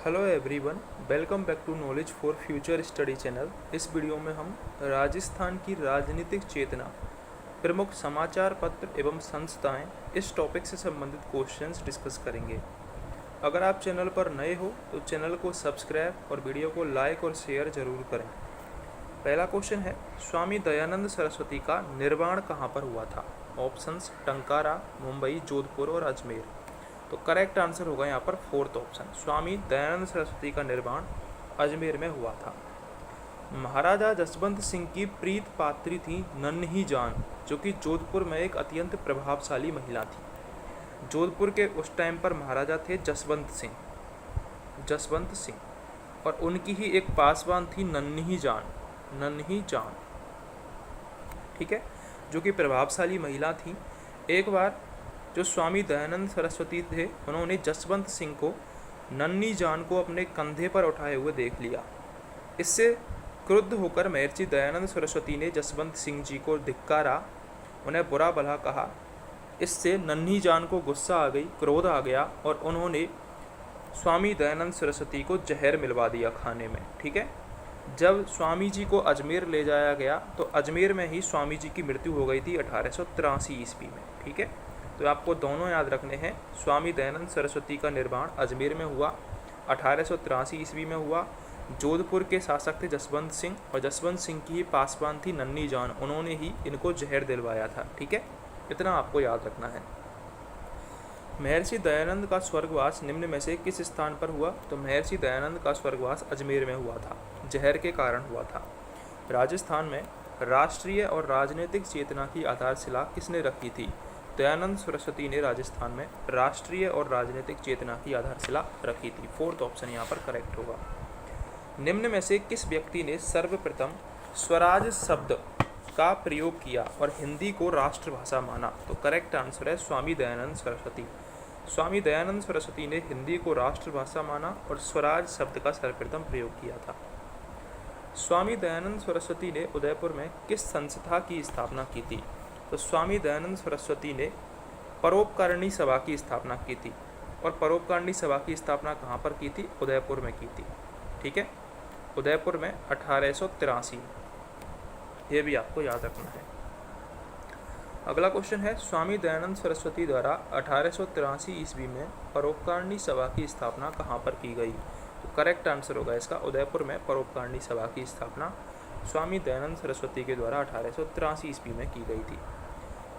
Hello everyone, welcome back to knowledge for future study channel. इस video में हम राजस्थान की राजनीतिक चेतना, प्रमुख समाचार पत्र एवं संस्थाएं, इस टॉपिक से संबंधित क्वेश्चंस डिस्कस करेंगे। अगर आप चैनल पर नए हो तो चैनल को सब्सक्राइब और वीडियो को लाइक और शेयर जरूर करें। पहला क्वेश्चन है, स्वामी दयानंद सरस्वती का निर्माण कहाँ पर हुआ था? ऑप्शंस टंकारा, मुंबई, जोधपुर और अजमेर। तो करेक्ट आंसर होगा यहाँ पर फोर्थ ऑप्शन, स्वामी दयानंद सरस्वती का निर्माण अजमेर में हुआ था। महाराजा जसवंत सिंह की प्रीत पात्री थी नन्ही जान, जो कि जोधपुर में एक अत्यंत प्रभावशाली महिला थी। जोधपुर के उस टाइम पर महाराजा थे जसवंत सिंह और उनकी ही एक पासवान थी नन्ही जान, ठीक है, जो कि प्रभावशाली महिला थी। एक बार जो स्वामी दयानंद सरस्वती थे, उन्होंने जसवंत सिंह को नन्ही जान को अपने कंधे पर उठाए हुए देख लिया। इससे क्रुद्ध होकर महर्षि दयानंद सरस्वती ने जसवंत सिंह जी को धिक्कारा, उन्हें बुरा भला कहा। इससे नन्ही जान को गुस्सा आ गई, क्रोध आ गया और उन्होंने स्वामी दयानंद सरस्वती को जहर मिलवा दिया खाने में, ठीक है। जब स्वामी जी को अजमेर ले जाया गया तो अजमेर में ही स्वामी जी की मृत्यु हो गई थी 1883 ईस्वी में, ठीक है। तो आपको दोनों याद रखने हैं। स्वामी दयानंद सरस्वती का निर्माण अजमेर में हुआ, 1883 ईस्वी में हुआ। जोधपुर के शासक थे जसवंत सिंह और जसवंत सिंह की ही पासवान थी नन्ही जान, उन्होंने ही इनको जहर दिलवाया था, ठीक है। इतना आपको याद रखना है। महर्षि दयानंद का स्वर्गवास निम्न में से किस स्थान पर हुआ? तो महर्षि दयानंद का स्वर्गवास अजमेर में हुआ था, जहर के कारण हुआ था। राजस्थान में राष्ट्रीय और राजनीतिक चेतना की आधारशिला किसने रखी थी? दयानंद सरस्वती ने राजस्थान में राष्ट्रीय और राजनीतिक चेतना की आधारशिला रखी थी। फोर्थ ऑप्शन यहाँ पर करेक्ट होगा। निम्न में से किस व्यक्ति ने सर्वप्रथम स्वराज शब्द का प्रयोग किया और हिंदी को राष्ट्रभाषा माना? तो करेक्ट आंसर है स्वामी दयानंद सरस्वती। स्वामी दयानंद सरस्वती ने हिंदी को राष्ट्रभाषा माना और स्वराज शब्द का सर्वप्रथम प्रयोग किया था। स्वामी दयानंद सरस्वती ने उदयपुर में किस संस्था की स्थापना की थी? तो स्वामी दयानंद सरस्वती ने परोपकारिणी सभा की स्थापना की थी और परोपकारिणी सभा की स्थापना कहाँ पर की थी? उदयपुर में की थी, ठीक है, उदयपुर में 1883 में। ये भी आपको याद रखना है। अगला क्वेश्चन है, स्वामी दयानंद सरस्वती द्वारा 1883 ईस्वी में परोपकारिणी सभा की स्थापना कहाँ पर की गई? तो करेक्ट आंसर होगा इसका उदयपुर में परोपकारिणी सभा की स्थापना स्वामी दयानंद सरस्वती के द्वारा 1883 ईस्वी में की गई थी।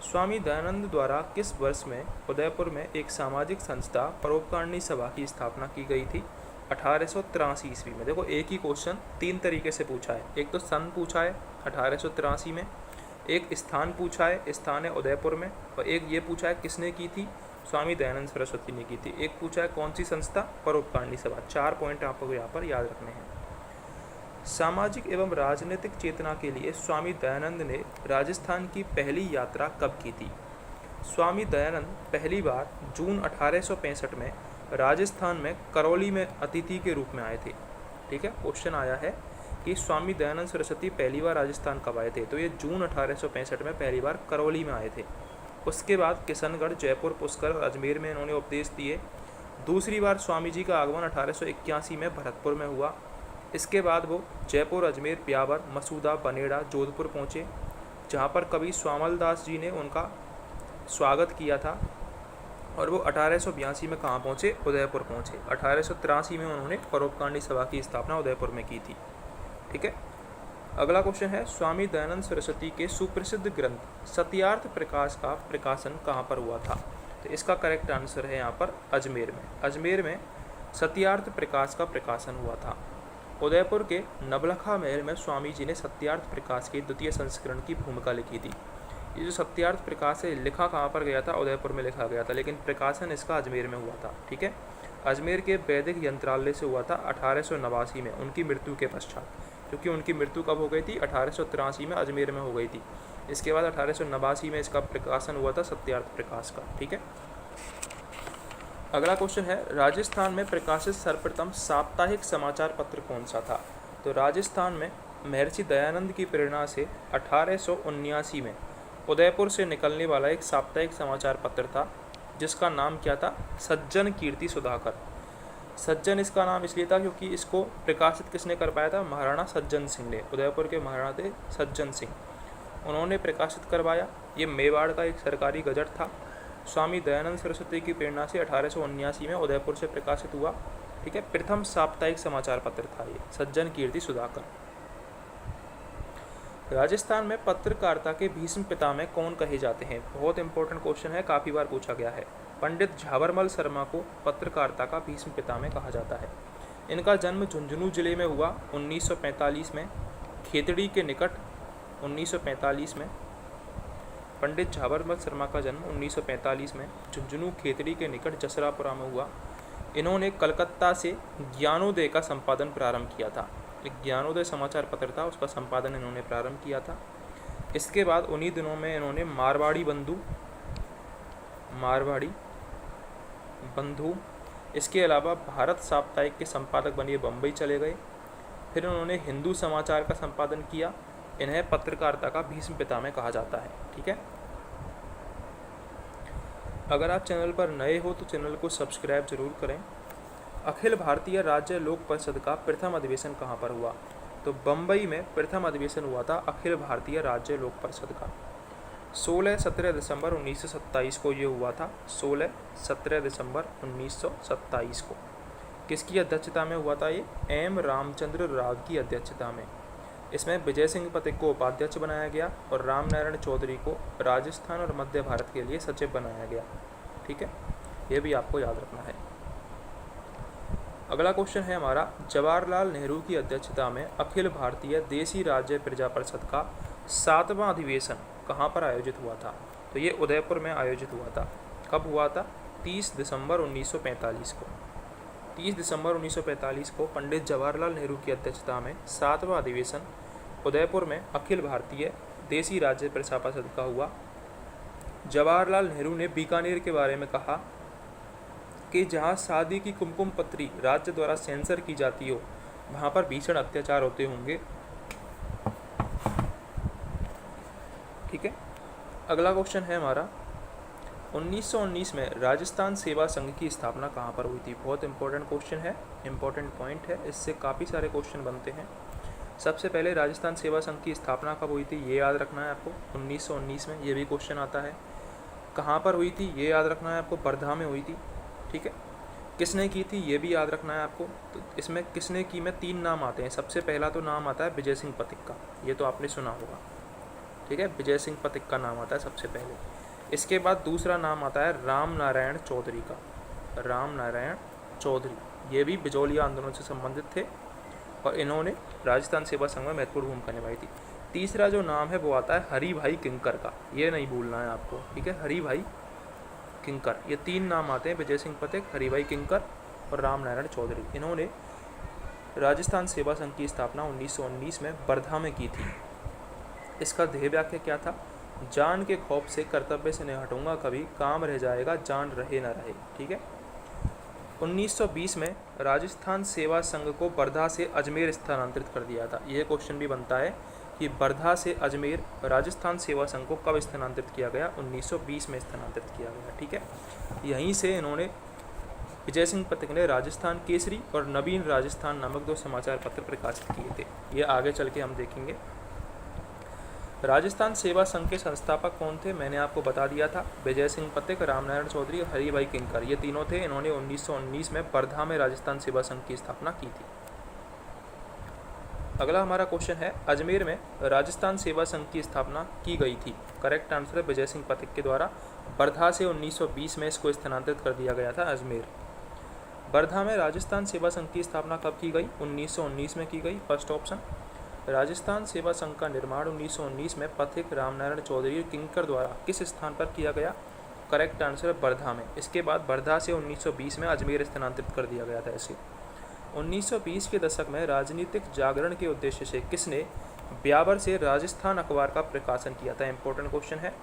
स्वामी दयानंद द्वारा किस वर्ष में उदयपुर में एक सामाजिक संस्था परोपकारिणी सभा की स्थापना की गई थी? 1883 ईस्वी में। देखो एक ही क्वेश्चन तीन तरीके से पूछा है। एक तो सन पूछा है 1883 में, एक स्थान पूछा है, स्थान है उदयपुर में, और एक ये पूछा है किसने की थी? स्वामी दयानंद सरस्वती ने की थी। एक पूछा है कौन सी संस्था? परोपकारिणी सभा। 4 पॉइंट आपको यहाँ पर याद रखने हैं। सामाजिक एवं राजनीतिक चेतना के लिए स्वामी दयानंद ने राजस्थान की पहली यात्रा कब की थी? स्वामी दयानंद पहली बार जून 1865 में राजस्थान में करौली में अतिथि के रूप में आए थे, ठीक है। क्वेश्चन आया है कि स्वामी दयानंद सरस्वती पहली बार राजस्थान कब आए थे? तो ये जून 1865 में पहली बार करौली में आए थे। उसके बाद किशनगढ़, जयपुर, पुष्कर और अजमेर में इन्होंने उपदेश दिए। दूसरी बार स्वामी जी का आगमन 1881 में भरतपुर में हुआ। इसके बाद वो जयपुर, अजमेर, ब्यावर, मसूदा, बनेड़ा, जोधपुर पहुँचे, जहाँ पर कवि स्वामल दास जी ने उनका स्वागत किया था। और वो 1882 में कहाँ पहुँचे? उदयपुर पहुँचे। 1883 में उन्होंने परोपकारिणी सभा की स्थापना उदयपुर में की थी, ठीक है। अगला क्वेश्चन है, स्वामी दयानंद सरस्वती के सुप्रसिद्ध ग्रंथ सत्यार्थ प्रकाश का प्रकाशन कहाँ पर हुआ था? तो इसका करेक्ट आंसर है यहाँ पर अजमेर में। अजमेर में सत्यार्थ प्रकाश का प्रकाशन हुआ था। उदयपुर के नवलखा महल में स्वामी जी ने सत्यार्थ प्रकाश के द्वितीय संस्करण की भूमिका लिखी थी। ये जो सत्यार्थ प्रकाश है, लिखा कहाँ पर गया था? उदयपुर में लिखा गया था, लेकिन प्रकाशन इसका अजमेर में हुआ था, ठीक है। अजमेर के वैदिक यंत्रालय से हुआ था 1889 में, उनकी मृत्यु के पश्चात, क्योंकि उनकी मृत्यु कब हो गई थी? 1883 में अजमेर में हो गई थी। इसके बाद 1889 में इसका प्रकाशन हुआ था सत्यार्थ प्रकाश का, ठीक है। अगला क्वेश्चन है, राजस्थान में प्रकाशित सर्वप्रथम साप्ताहिक समाचार पत्र कौन सा था? तो राजस्थान में महर्षि दयानंद की प्रेरणा से 1879 में उदयपुर से निकलने वाला एक साप्ताहिक समाचार पत्र था, जिसका नाम क्या था? सज्जन कीर्ति सुधाकर। सज्जन इसका नाम इसलिए था क्योंकि इसको प्रकाशित किसने कर पाया था? महाराणा सज्जन सिंह ने। उदयपुर के महाराणा थे सज्जन सिंह, उन्होंने प्रकाशित करवाया। ये मेवाड़ का एक सरकारी गजट था। स्वामी दयानंद सरस्वती की प्रेरणा से 1879 में उदयपुर से प्रकाशित हुआ। ठीक है, प्रथम साप्ताहिक समाचार पत्र था ये, सज्जन कीर्ति सुधाकर। राजस्थान में पत्रकारिता के भीष्म पितामह कौन कहे जाते हैं? बहुत इंपॉर्टेंट क्वेश्चन है, काफ़ी बार पूछा गया है। पंडित झाबरमल शर्मा को पत्रकारिता का भीष्म पितामह कहा जाता है। इनका जन्म झुंझुनू जिले में हुआ 1945 में, खेतड़ी के निकट 1945 में। पंडित झाबरमल शर्मा का जन्म 1945 में झुंझुनू खेतड़ी के निकट जसरापुरा में हुआ। इन्होंने कलकत्ता से ज्ञानोदय का संपादन प्रारंभ किया था। एक ज्ञानोदय समाचार पत्र था, उसका संपादन इन्होंने प्रारंभ किया था। इसके बाद उन्हीं दिनों में इन्होंने मारवाड़ी बंधु, इसके अलावा भारत साप्ताहिक के संपादक बनिए, बम्बई चले गए। फिर उन्होंने हिंदू समाचार का संपादन किया। इन्हें पत्रकारिता का भीष्म पितामह कहा जाता है। ठीक है, अगर आप चैनल पर नए हो तो चैनल को सब्सक्राइब जरूर करें। अखिल भारतीय राज्य लोक परिषद का प्रथम अधिवेशन कहाँ पर हुआ? तो बम्बई में प्रथम अधिवेशन हुआ था अखिल भारतीय राज्य लोक परिषद का। 16-17 दिसंबर 1927 को ये हुआ था। 16-17 दिसंबर 1927 को किसकी अध्यक्षता में हुआ था? ये एम रामचंद्र राव की अध्यक्षता में। इसमें विजय सिंह पथिक को उपाध्यक्ष बनाया गया और राम नारायण चौधरी को राजस्थान और मध्य भारत के लिए सचिव बनाया गया। ठीक है, ये भी आपको याद रखना है। अगला क्वेश्चन है हमारा, जवाहरलाल नेहरू की अध्यक्षता में अखिल भारतीय देसी राज्य प्रजा परिषद का 7वां अधिवेशन कहाँ पर आयोजित हुआ था? तो ये उदयपुर में आयोजित हुआ था। कब हुआ था? 30 दिसंबर 1945 को। 30 दिसंबर 1945 को पंडित जवाहरलाल नेहरू की अध्यक्षता में 7वां अधिवेशन उदयपुर में अखिल भारतीय देसी राज्य प्रजा परिषद का हुआ। जवाहरलाल नेहरू ने बीकानेर के बारे में कहा कि जहाँ शादी की कुमकुम पत्री राज्य द्वारा सेंसर की जाती हो, वहाँ पर भीषण अत्याचार होते होंगे। ठीक है, अगला क्वेश्चन है हमारा, 1919 में राजस्थान सेवा संघ की स्थापना कहाँ पर हुई थी? बहुत इंपॉर्टेंट क्वेश्चन है, इंपॉर्टेंट पॉइंट है, इससे काफ़ी सारे क्वेश्चन बनते हैं। सबसे पहले राजस्थान सेवा संघ की स्थापना कब हुई थी, ये याद रखना है आपको। 1919 में, ये भी क्वेश्चन आता है। कहाँ पर हुई थी, ये याद रखना है आपको। वर्धा में हुई थी। ठीक है, किसने की थी, ये भी याद रखना है आपको। तो इसमें किसने की में 3 नाम आते हैं। सबसे पहला तो नाम आता है विजय सिंह पथिक का, ये तो आपने सुना होगा। ठीक है, विजय सिंह पथिक का नाम आता है सबसे पहले। इसके बाद दूसरा नाम आता है राम नारायण चौधरी का, राम नारायण चौधरी। ये भी बिजौलिया आंदोलन से संबंधित थे और इन्होंने राजस्थान सेवा संघ में महत्वपूर्ण भूमिका निभाई थी। तीसरा जो नाम है वो आता है हरि भाई किंकर का, ये नहीं भूलना है आपको। ठीक है, हरि भाई किंकर, ये 3 नाम आते हैं, विजय सिंह पथिक, हरि भाई किंकर और राम नारायण चौधरी। इन्होंने राजस्थान सेवा संघ की स्थापना 1919 में वर्धा में की थी। इसका ध्येय वाक्य क्या था? जान के खौफ से कर्तव्य से नहीं हटूंगा कभी, काम रह जाएगा जान रहे न रहे। ठीक है, 1920 में राजस्थान सेवा संघ को वर्धा से अजमेर स्थानांतरित कर दिया था। यह क्वेश्चन भी बनता है कि वर्धा से अजमेर राजस्थान सेवा संघ को कब स्थानांतरित किया गया? 1920 में स्थानांतरित किया गया। ठीक है, यहीं से इन्होंने विजय सिंह पथिक ने राजस्थान केसरी और नवीन राजस्थान नामक 2 समाचार पत्र प्रकाशित किए थे। ये आगे चल के हम देखेंगे। राजस्थान सेवा संघ के संस्थापक कौन थे? मैंने आपको बता दिया था, विजय सिंह पथिक, राम नारायण चौधरी और हरि भाई किंकर, ये तीनों थे। इन्होंने 1919 में वर्धा में राजस्थान सेवा संघ की स्थापना की थी। अगला हमारा क्वेश्चन है, अजमेर में राजस्थान सेवा संघ की स्थापना की गई थी। करेक्ट आंसर है विजय सिंह पथिक के द्वारा। वर्धा से 1920 में इसको स्थानांतरित कर दिया गया था अजमेर। वर्धा में राजस्थान सेवा संघ की स्थापना कब की गई? 1919 में की गई, फर्स्ट ऑप्शन। राजस्थान सेवा संघ का निर्माण 1919 में पथिक, रामनारायण चौधरी और किंकर द्वारा किस स्थान पर किया गया? करेक्ट आंसर है वर्धा में। इसके बाद वर्धा से 1920 में अजमेर स्थानांतरित कर दिया गया था इसे। 1920 के दशक में राजनीतिक जागरण के उद्देश्य से किसने ब्यावर से राजस्थान अखबार का प्रकाशन किया था? इंपॉर्टेंट क्वेश्चन है।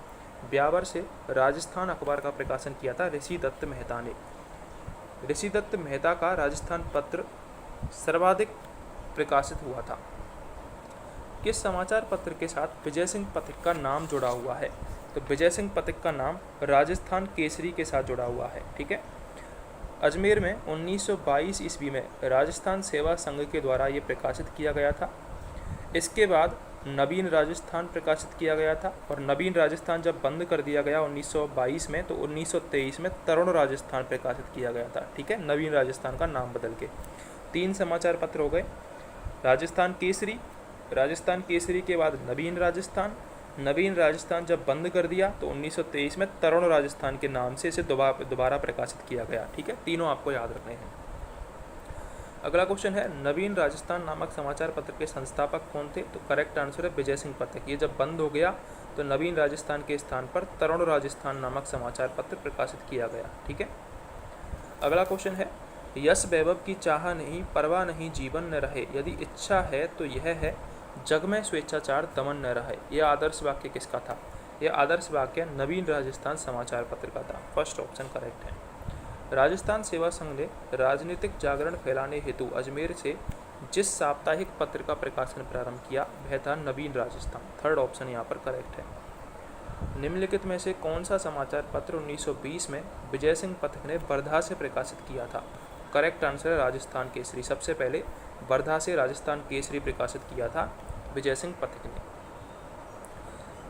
ब्यावर से राजस्थान अखबार का प्रकाशन किया था ऋषि दत्त मेहता ने। ऋषि दत्त मेहता का राजस्थान पत्र सर्वाधिक प्रकाशित हुआ था। किस समाचार पत्र के साथ विजय सिंह पथिक का नाम जुड़ा हुआ है? तो विजय सिंह पथिक का नाम राजस्थान केसरी के साथ जुड़ा हुआ है। ठीक है, अजमेर में 1922 ईस्वी में राजस्थान सेवा संघ के द्वारा ये प्रकाशित किया गया था। इसके बाद नवीन राजस्थान प्रकाशित किया गया था, और नवीन राजस्थान जब बंद कर दिया गया 1922 में, तो 1923 में तरुण राजस्थान प्रकाशित किया गया था। ठीक है, नवीन राजस्थान का नाम बदल के। 3 समाचार पत्र हो गए। राजस्थान केसरी, राजस्थान केसरी के बाद नवीन राजस्थान, नवीन राजस्थान जब बंद कर दिया तो 1923 में तरुण राजस्थान के नाम से इसे दोबारा प्रकाशित किया गया। ठीक है, तीनों आपको याद रखने हैं। अगला क्वेश्चन है, नवीन राजस्थान नामक समाचार पत्र के संस्थापक कौन थे? तो करेक्ट आंसर है विजय सिंह पथिक। ये जब बंद हो गया तो नवीन राजस्थान के स्थान पर तरुण राजस्थान नामक समाचार पत्र प्रकाशित किया गया। ठीक है। अगला क्वेश्चन है, यश वैभव की चाह नहीं, परवाह नहीं, जीवन न रहे, यदि इच्छा है तो यह है, जग में स्वेच्छाचार दमन न रहे। यह आदर्श वाक्य किसका था? यह आदर्श वाक्य नवीन राजस्थान समाचार पत्र का था। फर्स्ट ऑप्शन करेक्ट है। राजस्थान सेवा संघ ने राजनीतिक जागरण फैलाने हेतु अजमेर से जिस साप्ताहिक पत्र का प्रकाशन प्रारंभ किया वह था नवीन राजस्थान। थर्ड ऑप्शन यहाँ पर करेक्ट है। निम्नलिखित में से कौन सा समाचार पत्र 1920 में विजय सिंह पथिक ने वर्धा से प्रकाशित किया था? करेक्ट आंसर है राजस्थान केसरी। सबसे पहले वर्धा से राजस्थान केसरी प्रकाशित किया था विजय सिंह पथिक ने।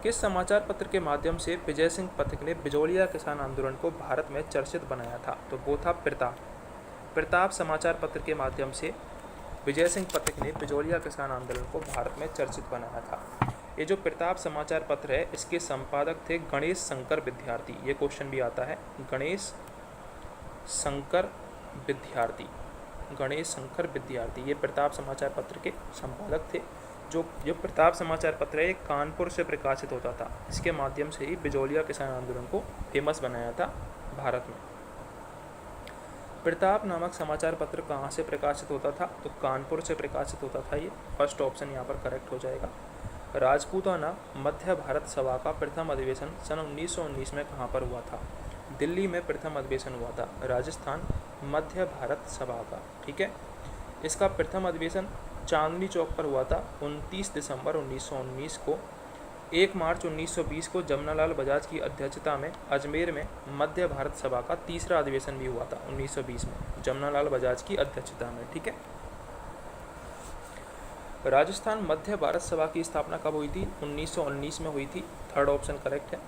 किस समाचार पत्र के माध्यम से विजय सिंह पथिक ने बिजोलिया किसान आंदोलन को भारत में चर्चित बनाया था? तो वो था प्रताप। प्रताप समाचार पत्र के माध्यम से विजय सिंह पथिक ने बिजोलिया किसान आंदोलन को भारत में चर्चित बनाया था। ये जो प्रताप समाचार पत्र है इसके संपादक थे गणेश शंकर विद्यार्थी। ये क्वेश्चन भी आता है, गणेश शंकर विद्यार्थी, गणेश शंकर विद्यार्थी ये प्रताप समाचार पत्र के संपादक थे। जो प्रताप समाचार पत्र है ये कानपुर से प्रकाशित होता था। इसके माध्यम से ही बिजोलिया किसान आंदोलन को फेमस बनाया था भारत में। प्रताप नामक समाचार पत्र कहाँ से प्रकाशित होता था? तो कानपुर से प्रकाशित होता था ये। फर्स्ट ऑप्शन यहाँ पर करेक्ट हो जाएगा। राजपूताना मध्य भारत सभा का प्रथम अधिवेशन सन 1919 में कहाँ पर हुआ था? दिल्ली में प्रथम अधिवेशन हुआ था राजस्थान मध्य भारत सभा का। ठीक है, इसका प्रथम अधिवेशन चांदनी चौक पर हुआ था 29 दिसंबर 1919 को। 1 मार्च 1920 को जमनालाल बजाज की अध्यक्षता में अजमेर में मध्य भारत सभा का तीसरा अधिवेशन भी हुआ था 1920 में, जमनालाल बजाज की अध्यक्षता में। ठीक है, राजस्थान मध्य भारत सभा की स्थापना कब हुई थी? 1919 में हुई थी। थर्ड ऑप्शन करेक्ट है।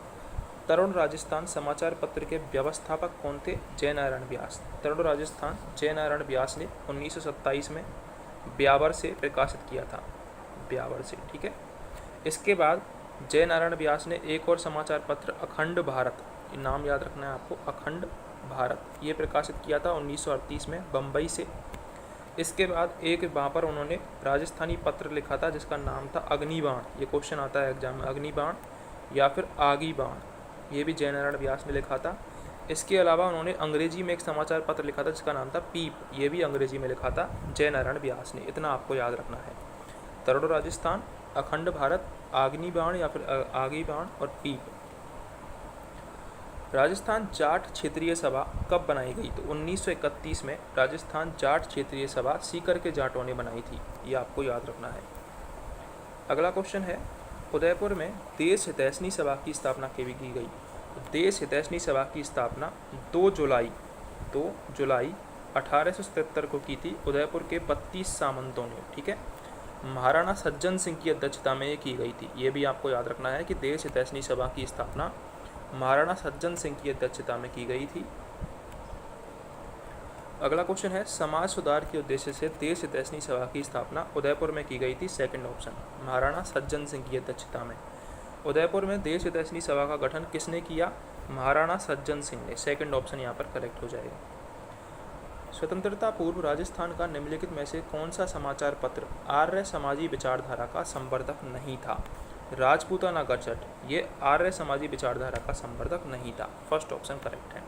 तरुण राजस्थान समाचार पत्र के व्यवस्थापक कौन थे? जय नारायण व्यास। तरुण राजस्थान जय नारायण व्यास ने 1927 में ब्यावर से प्रकाशित किया था, ब्यावर से। ठीक है, इसके बाद जय नारायण व्यास ने एक और समाचार पत्र अखंड भारत, नाम याद रखना है आपको, अखंड भारत, ये प्रकाशित किया था 1938 में बम्बई से। इसके बाद एक वहाँ पर उन्होंने राजस्थानी पत्र लिखा था जिसका नाम था अग्निबाण। ये क्वेश्चन आता है एग्जाम में, अग्निबाण या फिर आगी बाण, ये भी जय नारायण व्यास ने लिखा था। इसके अलावा उन्होंने अंग्रेजी में एक समाचार पत्र लिखा था जिसका नाम था पीप, ये भी अंग्रेजी में लिखा था जय नारायण व्यास ने। इतना आपको याद रखना है। तरुण राजस्थान, अखंड भारत, अग्निबाण या फिर आगी बाण और पीप। राजस्थान जाट क्षेत्रीय सभा कब बनाई गई? तो 1931 में राजस्थान जाट क्षेत्रीय सभा सीकर के जाटों ने बनाई थी, ये आपको याद रखना है। अगला क्वेश्चन है, उदयपुर में देश हितैषणी सभा की स्थापना कब की गई? देश हितैषणी सभा की स्थापना 2 जुलाई 1877 को की थी उदयपुर के 32 सामंतों ने। ठीक है, महाराणा सज्जन सिंह की अध्यक्षता में ये की गई थी। ये भी आपको याद रखना है कि देश हितैषणी सभा की स्थापना महाराणा सज्जन सिंह की अध्यक्षता में की गई थी। अगला क्वेश्चन है, समाज सुधार के उद्देश्य से देश हितैषणी सभा की स्थापना उदयपुर में की गई थी। सेकंड ऑप्शन, महाराणा सज्जन सिंह की अध्यक्षता में। उदयपुर में देश हितैषणी सभा का गठन किसने किया? महाराणा सज्जन सिंह ने। सेकंड ऑप्शन यहाँ पर करेक्ट हो जाएगा। स्वतंत्रता पूर्व राजस्थान का निम्नलिखित में से कौन सा समाचार पत्र आर्य समाजी विचारधारा का संवर्धक नहीं था? राजपूताना गजट, ये आर्य समाजी विचारधारा का संवर्धक नहीं था। फर्स्ट ऑप्शन करेक्ट है।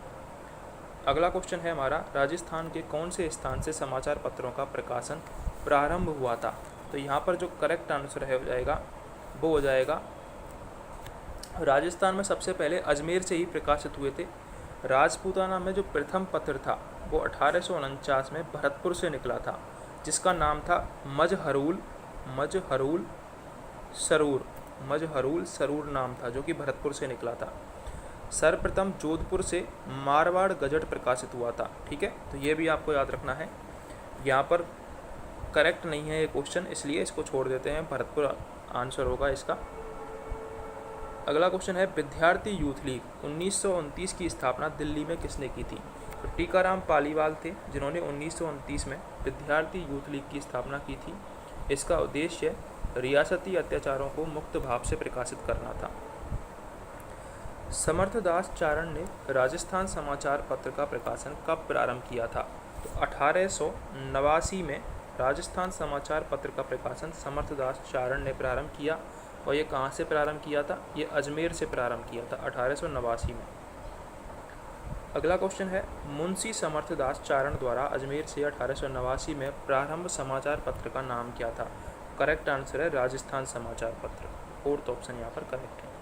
अगला क्वेश्चन है हमारा, राजस्थान के कौन से स्थान से समाचार पत्रों का प्रकाशन प्रारंभ हुआ था? तो यहाँ पर जो करेक्ट आंसर है हो जाएगा वो हो जाएगा राजस्थान में सबसे पहले अजमेर से ही प्रकाशित हुए थे। राजपूताना में जो प्रथम पत्र था वो 1849 में भरतपुर से निकला था जिसका नाम था मजहरूल सरूर नाम था, जो कि भरतपुर से निकला था। सर्वप्रथम जोधपुर से मारवाड़ गजट प्रकाशित हुआ था। ठीक है, तो ये भी आपको याद रखना है। यहाँ पर करेक्ट नहीं है ये क्वेश्चन, इसलिए इसको छोड़ देते हैं, भरतपुर आंसर होगा इसका। अगला क्वेश्चन है विद्यार्थी यूथ लीग 1929 की स्थापना दिल्ली में किसने की थी? तो टीकाराम पालीवाल थे जिन्होंने 1929 में विद्यार्थी यूथ लीग की स्थापना की थी। इसका उद्देश्य रियासती अत्याचारों को मुक्त भाव से प्रकाशित करना था। समर्थदास चारण ने राजस्थान समाचार पत्र का प्रकाशन कब प्रारंभ किया था? तो 1889 में राजस्थान समाचार पत्र का प्रकाशन समर्थदास चारण ने प्रारंभ किया। और ये कहाँ से प्रारंभ किया था? ये अजमेर से प्रारंभ किया था 1889 में। अगला क्वेश्चन है मुंशी समर्थदास चारण द्वारा अजमेर से 1889 में प्रारंभ समाचार पत्र का नाम क्या था? करेक्ट आंसर है राजस्थान समाचार पत्र। फोर्थ ऑप्शन यहाँ पर करेक्ट है।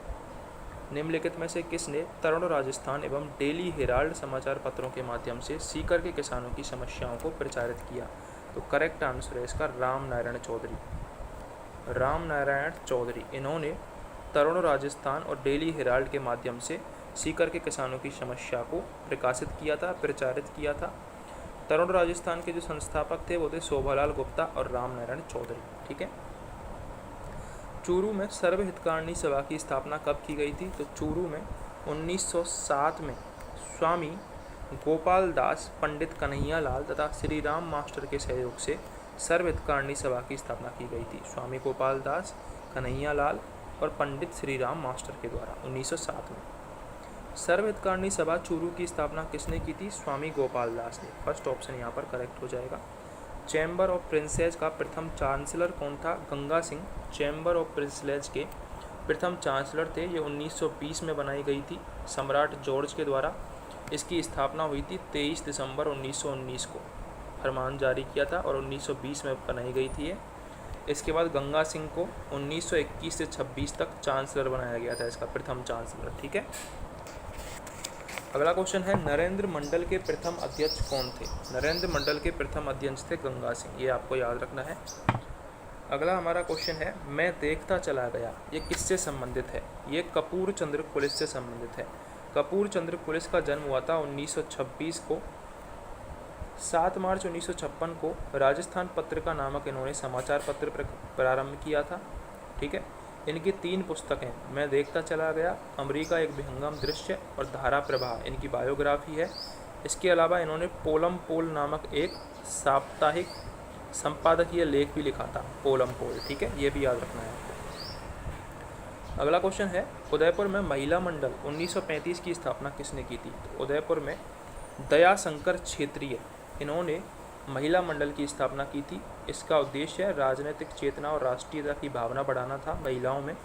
निम्नलिखित में से किसने तरुण राजस्थान एवं डेली हेराल्ड समाचार पत्रों के माध्यम से सीकर के किसानों की समस्याओं को प्रचारित किया? तो करेक्ट आंसर है इसका राम नारायण चौधरी। राम नारायण चौधरी, इन्होंने तरुण राजस्थान और डेली हेराल्ड के माध्यम से सीकर के किसानों की समस्या को प्रकाशित किया था, प्रचारित किया था। तरुण राजस्थान के जो संस्थापक थे वो थे शोभालाल गुप्ता और राम नारायण चौधरी। ठीक है। चूरू में सर्वहितकारिणी सभा की स्थापना कब की गई थी? तो चूरू में 1907 में स्वामी गोपाल दास, पंडित कन्हैया लाल तथा श्री राम मास्टर के सहयोग से सर्वहितकारिणी सभा की स्थापना की गई थी। स्वामी गोपाल दास, कन्हैया लाल और पंडित श्री राम मास्टर के द्वारा 1907 में। सर्वहितकारिणी सभा चूरू की स्थापना किसने की थी? स्वामी गोपाल दास ने। फर्स्ट ऑप्शन यहाँ पर करेक्ट हो जाएगा। चैम्बर ऑफ प्रिंसेस का प्रथम चांसलर कौन था? Ganga Singh chamber of princess के प्रथम चांसलर थे। ये 1920 में बनाई गई थी सम्राट जॉर्ज के द्वारा। इसकी स्थापना हुई थी 23 दिसंबर 1919 को, फरमान जारी किया था और 1920 में बनाई गई थी ये। इसके बाद गंगा सिंह को 1921 से 26 तक चांसलर बनाया गया था, इसका प्रथम चांसलर। ठीक है। अगला क्वेश्चन है नरेंद्र मंडल के प्रथम अध्यक्ष कौन थे? नरेंद्र मंडल के प्रथम अध्यक्ष थे गंगा सिंह, ये आपको याद रखना है। अगला हमारा क्वेश्चन है मैं देखता चला गया, ये किससे संबंधित है? ये कपूर चंद्र पुलिस से संबंधित है। कपूर चंद्र पुलिस का जन्म हुआ था 1926 को। 7 मार्च 1956 को राजस्थान पत्रिका नामक इन्होंने समाचार पत्र प्रारंभ किया था। ठीक है। इनकी 3 पुस्तकें मैं देखता चला गया, अमेरिका एक विहंगम दृश्य और धारा प्रवाह इनकी बायोग्राफी है। इसके अलावा इन्होंने पोलम पोल नामक एक साप्ताहिक संपादकीय लेख भी लिखा था, पोलम पोल। ठीक है, ये भी याद रखना है आपको। अगला क्वेश्चन है उदयपुर में महिला मंडल 1935 की स्थापना किसने की थी? तो उदयपुर में दया शंकर क्षेत्रीय, इन्होंने महिला मंडल की स्थापना की थी। इसका उद्देश्य राजनीतिक चेतना और राष्ट्रीयता की भावना बढ़ाना था महिलाओं में।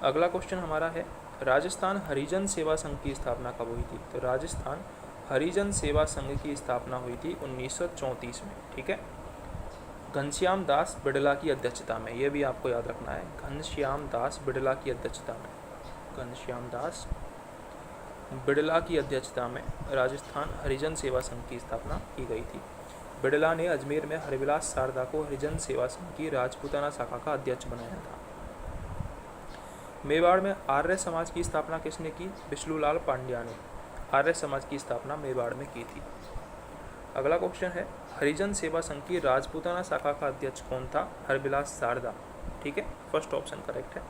अगला क्वेश्चन हमारा है राजस्थान हरिजन सेवा संघ की स्थापना कब हुई थी? तो राजस्थान हरिजन सेवा संघ की स्थापना हुई थी 1934 में। ठीक है। घनश्याम दास बिड़ला की अध्यक्षता में, यह भी आपको याद रखना है, घनश्याम दास बिड़ला की अध्यक्षता में, घनश्याम दास बिड़ला की अध्यक्षता में राजस्थान हरिजन सेवा संघ की स्थापना की गई थी। बिड़ला ने अजमेर में हरविलास शारदा को हरिजन सेवा संघ की राजपूताना शाखा का अध्यक्ष बनाया था। मेवाड़ में आर्य समाज की स्थापना किसने की? विष्णुलाल पांड्या ने आर्य समाज की स्थापना मेवाड़ में की थी। अगला क्वेश्चन है हरिजन सेवा संघ की राजपूताना शाखा का अध्यक्ष कौन था? हरविलास शारदा। ठीक है, फर्स्ट ऑप्शन करेक्ट है।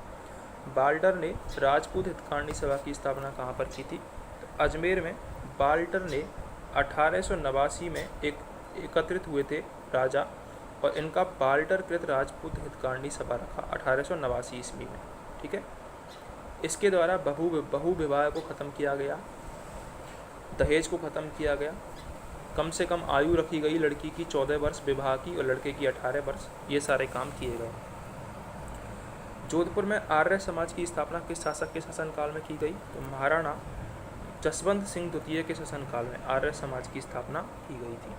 बाल्टर ने राजपूत हितकारिणी सभा की स्थापना कहाँ पर की थी? तो अजमेर में बाल्टर ने 1889 में एकत्रित हुए थे राजा और इनका बाल्टरकृत राजपूत हितकारिणी सभा रखा 1889 ईस्वी में। ठीक है। इसके द्वारा बहु विवाह को ख़त्म किया गया, दहेज को ख़त्म किया गया, कम से कम आयु रखी गई लड़की की 14 वर्ष विवाह की और लड़के की 18 वर्ष, ये सारे काम किए गए। जोधपुर में आर्य समाज की स्थापना किस शासक के शासनकाल में की गई? तो महाराणा जसवंत सिंह द्वितीय के शासनकाल में आर्य समाज की स्थापना की गई थी।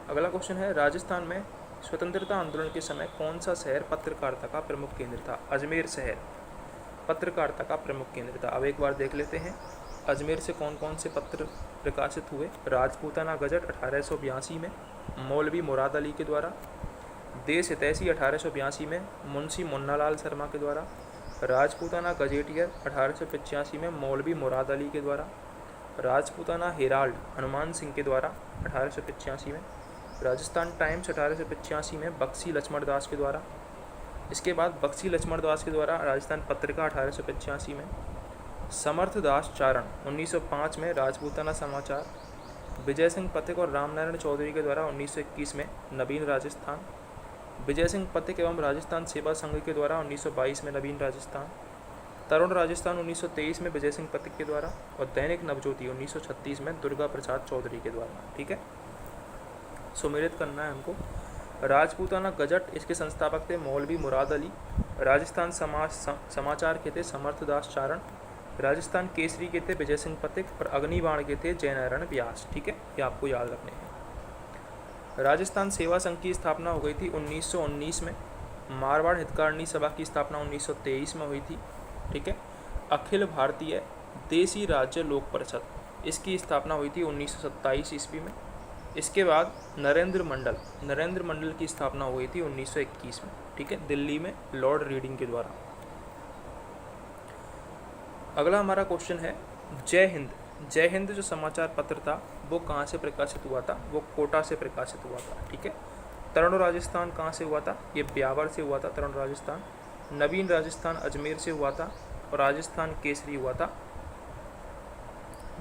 अगला क्वेश्चन है राजस्थान में स्वतंत्रता आंदोलन के समय कौन सा शहर पत्रकारिता का प्रमुख केंद्र था? अजमेर शहर पत्रकारिता का प्रमुख केंद्र था। अब एक बार देख लेते हैं अजमेर से कौन कौन से पत्र प्रकाशित हुए। राजपूताना गजट 1882 में मौलवी मुराद अली के द्वारा, देश हितैषी 1882 में मुंशी मुन्नालाल शर्मा के द्वारा, राजपूताना गजेटियर 1885 में मौलवी मुराद अली के द्वारा। राजपूताना हेराल्ड हनुमान सिंह के द्वारा 1885 में। राजस्थान टाइम्स 1885 में बख्शी लक्ष्मण दास के द्वारा। इसके बाद बख्शी लक्ष्मण दास के द्वारा राजस्थान पत्रिका 1885 में। समर्थ दास चारण 1905 में राजपूताना समाचार। विजय सिंह पथिक और रामनारायण चौधरी के द्वारा 1921 में नवीन राजस्थान। विजय सिंह पथिक एवं राजस्थान सेवा संघ के द्वारा 1922 में नवीन राजस्थान। तरुण राजस्थान 1923 में विजय सिंह पथिक के द्वारा। और दैनिक नवज्योति 1936 में दुर्गा प्रसाद चौधरी के द्वारा। ठीक है, सुमेलित करना है हमको। राजपूताना गजट, इसके संस्थापक थे मौलवी मुराद अली। राजस्थान समाचार के थे समर्थ दास चारण। राजस्थान केसरी के थे विजय सिंह पथिक और अग्निबाण के थे जयनारायण व्यास। ठीक है, ये आपको याद रखने हैं। राजस्थान सेवा संघ की स्थापना हो गई थी 1919 में। मारवाड़ हितकारिणी सभा की स्थापना 1923 में हुई थी। ठीक है, अखिल भारतीय देसी राज्य लोक परिषद, इसकी स्थापना हुई थी 1927 ईस्वी में। इसके बाद नरेंद्र मंडल की स्थापना हुई थी 1921 में। ठीक है, दिल्ली में लॉर्ड रीडिंग के द्वारा। अगला हमारा क्वेश्चन है जय हिंद। जय हिंद जो समाचार पत्र था वो कहाँ से प्रकाशित हुआ था? वो कोटा से प्रकाशित हुआ था। ठीक है, तरुण राजस्थान कहाँ से हुआ था? ये ब्यावर से हुआ था तरुण राजस्थान। नवीन राजस्थान अजमेर से हुआ था। और राजस्थान केसरी हुआ था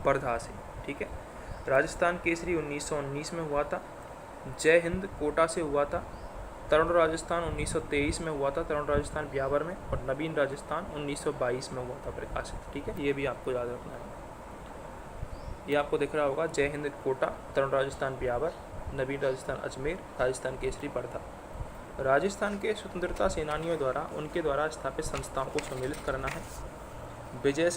वर्धा से। ठीक है, राजस्थान केसरी 1919 में हुआ था। जय हिंद कोटा से हुआ था। तरुण राजस्थान 1923 में हुआ था, तरुण राजस्थान ब्यावर में। और नवीन राजस्थान 1922 में हुआ था प्रकाशित। ठीक है, ये भी आपको याद रखना है। ये आपको दिख रहा होगा, जय हिंद कोटा, तरुण राजस्थान ब्यावर, नवीन राजस्थान अजमेर, राजस्थान केसरी वर्धा। राजस्थान के स्वतंत्रता सेनानियों द्वारा उनके द्वारा स्थापित संस्थाओं को सम्मिलित करना है। विजय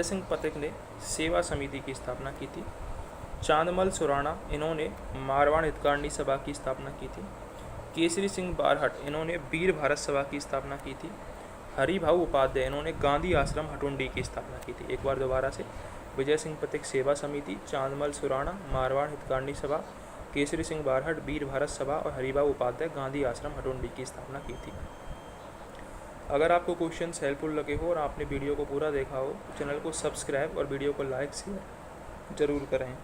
सिंह पथिक ने सेवा समिति की स्थापना की थी। चांदमल सुराणा, इन्होंने मारवाड़ हितकारिणी सभा की स्थापना की थी। केसरी सिंह बारहट, इन्होंने वीर भारत सभा की स्थापना की थी। हरिभाऊ उपाध्याय, इन्होंने गांधी आश्रम हटुंडी की स्थापना की थी। एक बार दोबारा से, विजय सिंह पथिक सेवा समिति, चांदमल सुराणा मारवाड़ हितकारिणी सभा, केसरी सिंह बारहट वीर भारत सभा और हरिभाऊ उपाध्याय गांधी आश्रम हटुंडी की स्थापना की थी। अगर आपको क्वेश्चंस हेल्पफुल लगे हो और आपने वीडियो को पूरा देखा हो तो चैनल को सब्सक्राइब और वीडियो को लाइक शेयर ज़रूर करें।